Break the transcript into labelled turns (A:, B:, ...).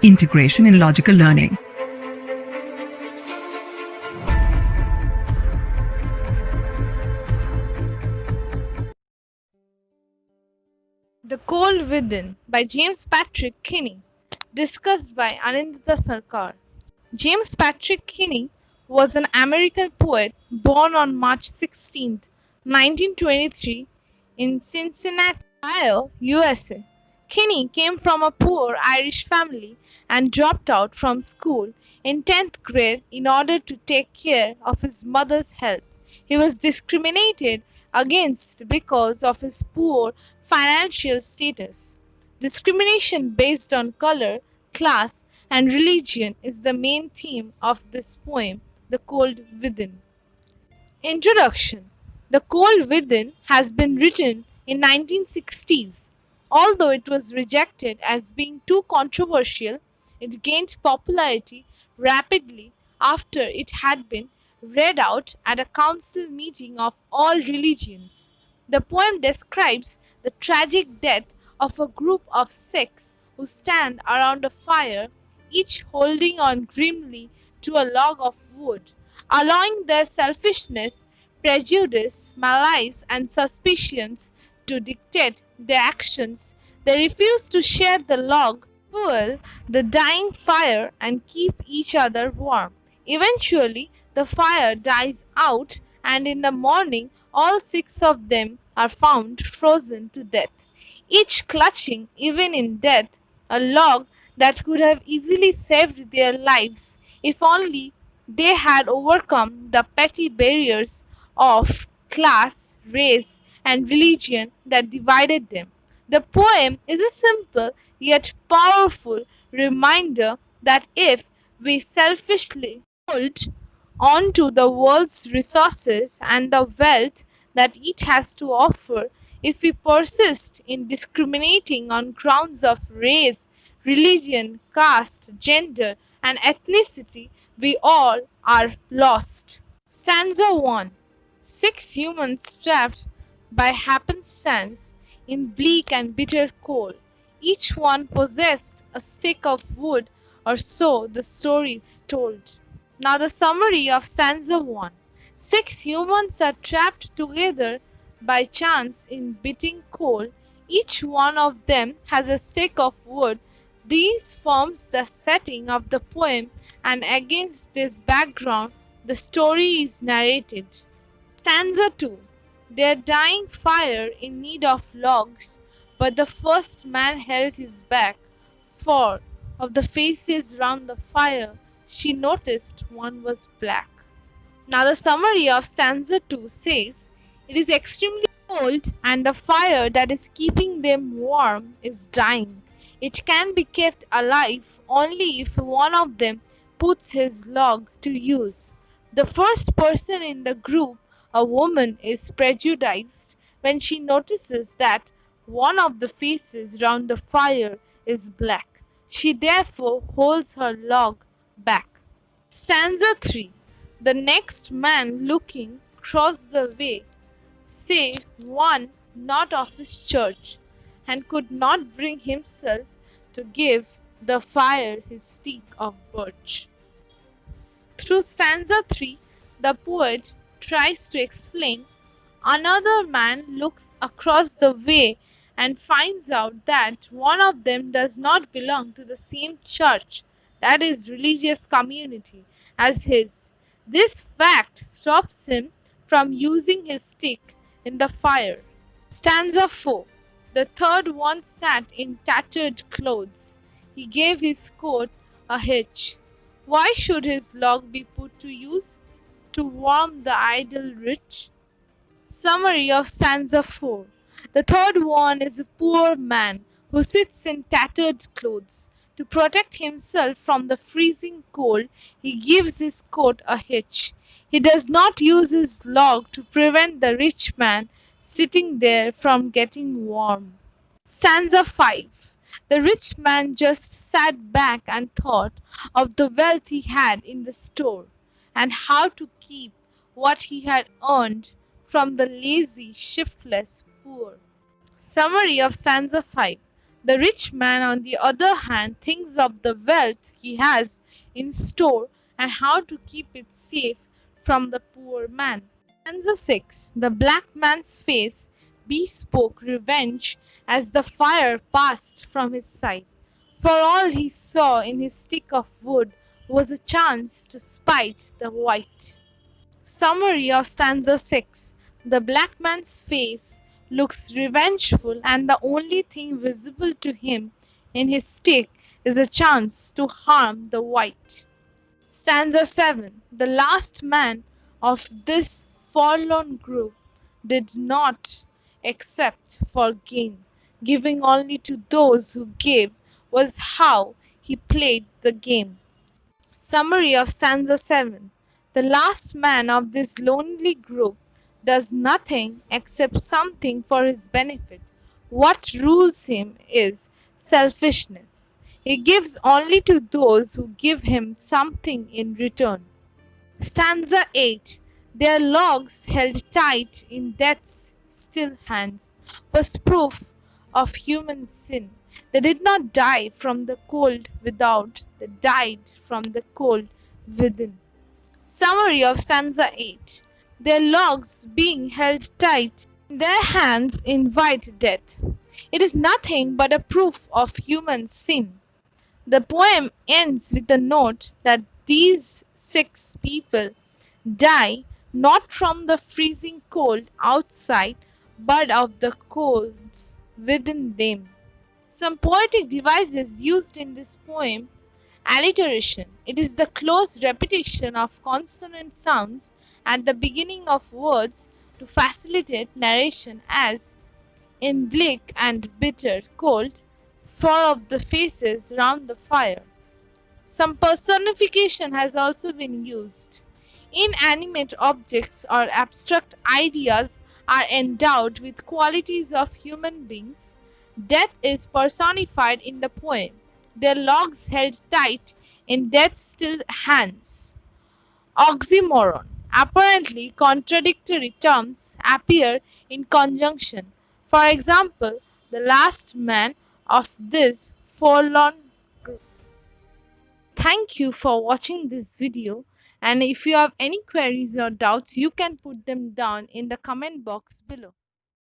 A: Integration in logical learning.
B: The Cold Within by James Patrick Kinney, discussed by Anindita Sarkar. James Patrick Kinney was an American poet born on March 16, 1923 in Cincinnati, Ohio, USA. Kinney came from a poor Irish family and dropped out from school in 10th grade in order to take care of his mother's health. He was discriminated against because of his poor financial status. Discrimination based on color, class, and religion is the main theme of this poem, The Cold Within. Introduction. The Cold Within has been written in 1960s. Although it was rejected as being too controversial, it gained popularity rapidly after it had been read out at a council meeting of all religions. The poem describes the tragic death of a group of Sikhs who stand around a fire, each holding on grimly to a log of wood, allowing their selfishness, prejudice, malice, and suspicions to dictate their actions. They refuse to share the log, fuel the dying fire, and keep each other warm. Eventually, the fire dies out, and in the morning, all six of them are found frozen to death, each clutching, even in death, a log that could have easily saved their lives if only they had overcome the petty barriers of class, race, and religion that divided them. The poem is a simple yet powerful reminder that if we selfishly hold on to the world's resources and the wealth that it has to offer, if we persist in discriminating on grounds of race, religion, caste, gender, and ethnicity, we all are lost. Stanza 1. Six humans trapped by happenstance in bleak and bitter cold. Each one possessed a stick of wood, or so the story is told. Now, the summary of stanza 1. Six humans are trapped together by chance in biting cold. Each one of them has a stick of wood. This forms the setting of the poem, and against this background, the story is narrated. Stanza 2. Their dying fire in need of logs, but the first man held his back, for of the faces round the fire she noticed one was black. Now, the summary of stanza 2 says, it is extremely cold, and the fire that is keeping them warm is dying. It can be kept alive only if one of them puts his log to use. The first person in the group, a woman, is prejudiced when she notices that one of the faces round the fire is black. She therefore holds her log back. Stanza 3. The next man looking crossed the way, say one not of his church, and could not bring himself to give the fire his stick of birch. Through stanza 3, the poet tries to explain another man looks across the way and finds out that one of them does not belong to the same church, that is, religious community, as his. This fact stops him from using his stick in the fire. Stanza 4. The third one sat in tattered clothes. He gave his coat a hitch. Why should his log be put to use? To warm the idle rich? Summary of stanza 4. The third one is a poor man who sits in tattered clothes. To protect himself from the freezing cold, he gives his coat a hitch. He does not use his log to prevent the rich man sitting there from getting warm. Stanza 5. The rich man just sat back and thought of the wealth he had in the store, and how to keep what he had earned from the lazy, shiftless poor. Summary of stanza 5. The rich man, on the other hand, thinks of the wealth he has in store and how to keep it safe from the poor man. Stanza 6. The black man's face bespoke revenge as the fire passed from his side. For all he saw in his stick of wood was a chance to spite the white. Summary of stanza 6. The black man's face looks revengeful, and the only thing visible to him in his stick is a chance to harm the white. Stanza 7. The last man of this forlorn group did not accept for gain. Giving only to those who gave was how he played the game. Summary of stanza 7. The last man of this lonely group does nothing except something for his benefit. What rules him is selfishness. He gives only to those who give him something in return. Stanza 8. Their logs held tight in death's still hands was proof of human sin. They did not die from the cold without, they died from the cold within. Summary of stanza 8. Their logs being held tight in their hands invite death. It is nothing but a proof of human sin. The poem ends with a note that these 6 people die not from the freezing cold outside but of the colds within them. Some poetic devices used in this poem: alliteration. It is the close repetition of consonant sounds at the beginning of words to facilitate narration, as in bleak and bitter cold, four of the faces round the fire. Some personification has also been used. Inanimate objects or abstract ideas are endowed with qualities of human beings. Death is personified in the poem. Their logs held tight in death's still hands. Oxymoron. Apparently contradictory terms appear in conjunction. For example, the last man of this forlorn group. Thank you for watching this video, and if you have any queries or doubts, you can put them down in the comment box below.